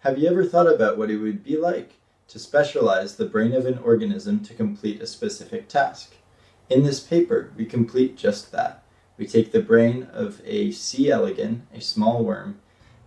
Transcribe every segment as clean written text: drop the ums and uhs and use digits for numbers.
Have you ever thought about what it would be like to specialize the brain of an organism to complete a specific task? In this paper, we complete just that. We take the brain of a C. elegans, a small worm,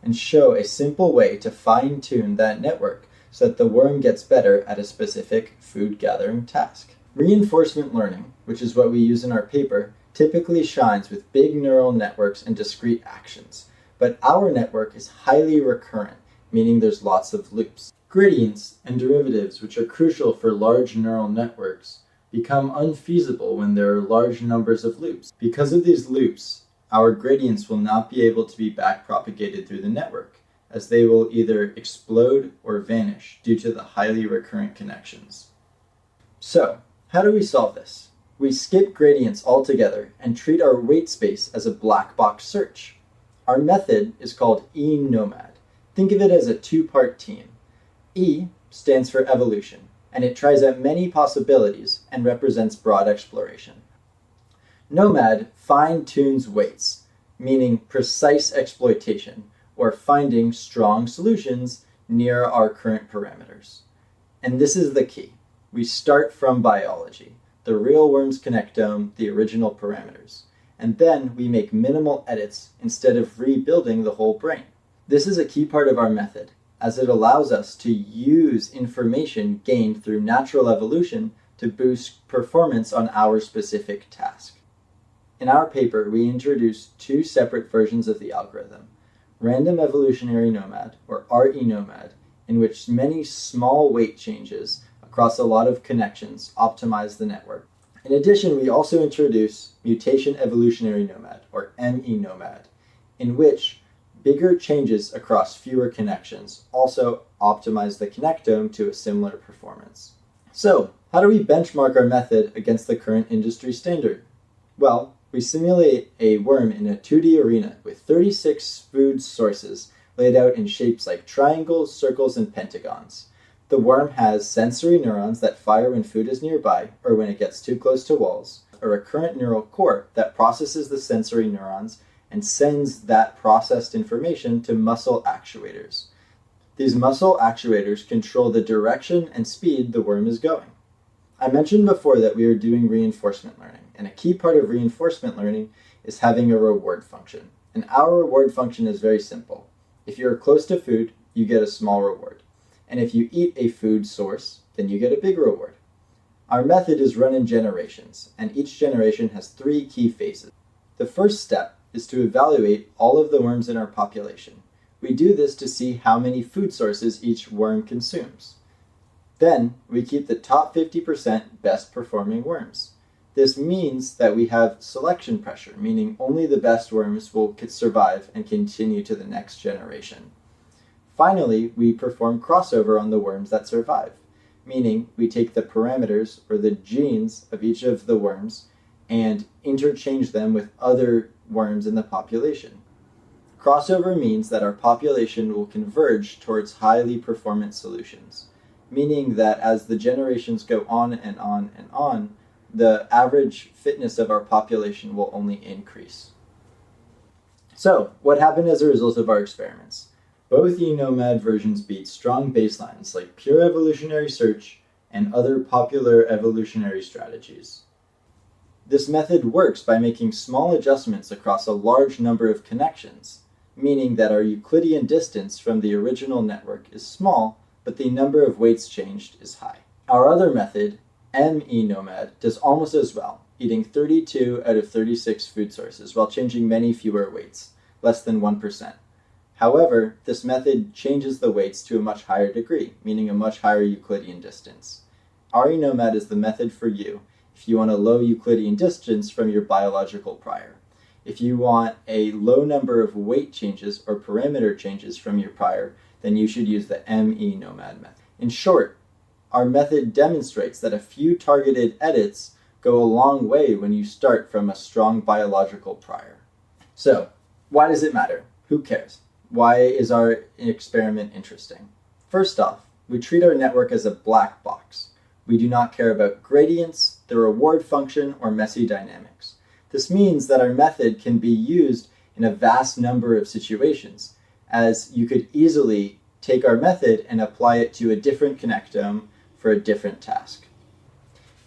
and show a simple way to fine-tune that network so that the worm gets better at a specific food-gathering task. Reinforcement learning, which is what we use in our paper, typically shines with big neural networks and discrete actions, but our network is highly recurrent, meaning there's lots of loops. Gradients and derivatives, which are crucial for large neural networks, become unfeasible when there are large numbers of loops. Because of these loops, our gradients will not be able to be backpropagated through the network, as they will either explode or vanish due to the highly recurrent connections. So, how do we solve this? We skip gradients altogether and treat our weight space as a black box search. Our method is called ENOMAD. Think of it as a two-part team. E stands for evolution, and it tries out many possibilities and represents broad exploration. NOMAD fine-tunes weights, meaning precise exploitation, or finding strong solutions near our current parameters. And this is the key. We start from biology, the real worm's connectome, the original parameters, and then we make minimal edits instead of rebuilding the whole brain. This is a key part of our method, as it allows us to use information gained through natural evolution to boost performance on our specific task. In our paper, we introduce two separate versions of the algorithm: Random Evolutionary NOMAD, or RENOMAD, in which many small weight changes across a lot of connections optimize the network. In addition, we also introduce Mutation Evolutionary NOMAD, or MENOMAD, in which bigger changes across fewer connections also optimize the connectome to a similar performance. So, how do we benchmark our method against the current industry standard? Well, we simulate a worm in a 2D arena with 36 food sources laid out in shapes like triangles, circles, and pentagons. The worm has sensory neurons that fire when food is nearby or when it gets too close to walls, a recurrent neural core that processes the sensory neurons and sends that processed information to muscle actuators. These muscle actuators control the direction and speed the worm is going. I mentioned before that we are doing reinforcement learning, and a key part of reinforcement learning is having a reward function. And our reward function is very simple. If you're close to food, you get a small reward. And if you eat a food source, then you get a big reward. Our method is run in generations, and each generation has 3 key phases. The first step is to evaluate all of the worms in our population. We do this to see how many food sources each worm consumes. Then, we keep the top 50% best performing worms. This means that we have selection pressure, meaning only the best worms will survive and continue to the next generation. Finally, we perform crossover on the worms that survive, meaning we take the parameters or the genes of each of the worms and interchange them with other worms in the population. Crossover means that our population will converge towards highly performant solutions, meaning that as the generations go on and on and on, the average fitness of our population will only increase. So, what happened as a result of our experiments? Both ENOMAD versions beat strong baselines like pure evolutionary search and other popular evolutionary strategies. This method works by making small adjustments across a large number of connections, meaning that our Euclidean distance from the original network is small, but the number of weights changed is high. Our other method, MENOMAD, does almost as well, eating 32 out of 36 food sources while changing many fewer weights, less than 1%. However, this method changes the weights to a much higher degree, meaning a much higher Euclidean distance. RENOMAD is the method for you if you want a low Euclidean distance from your biological prior. If you want a low number of weight changes or parameter changes from your prior, then you should use the MENOMAD method. In short, our method demonstrates that a few targeted edits go a long way when you start from a strong biological prior. So, why does it matter? Who cares? Why is our experiment interesting? First off, we treat our network as a black box. We do not care about gradients, the reward function, or messy dynamics. This means that our method can be used in a vast number of situations, as you could easily take our method and apply it to a different connectome for a different task.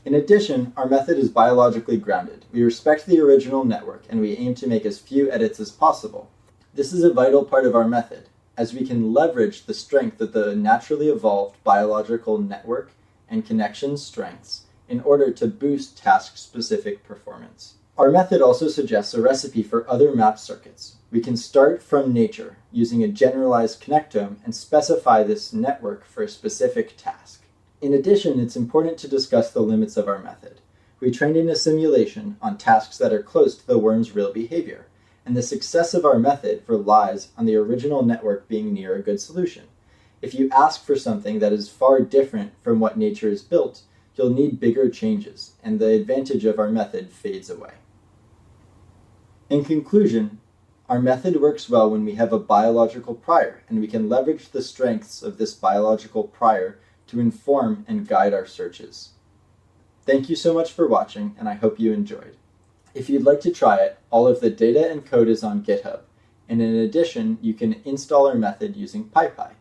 In addition, our method is biologically grounded. We respect the original network and we aim to make as few edits as possible. This is a vital part of our method, as we can leverage the strength of the naturally evolved biological network and connection strengths in order to boost task-specific performance. Our method also suggests a recipe for other map circuits. We can start from nature using a generalized connectome and specify this network for a specific task. In addition, it's important to discuss the limits of our method. We trained in a simulation on tasks that are close to the worm's real behavior, and the success of our method relies on the original network being near a good solution. If you ask for something that is far different from what nature has built, you'll need bigger changes, and the advantage of our method fades away. In conclusion, our method works well when we have a biological prior, and we can leverage the strengths of this biological prior to inform and guide our searches. Thank you so much for watching, and I hope you enjoyed. If you'd like to try it, all of the data and code is on Github, and in addition, you can install our method using PyPy.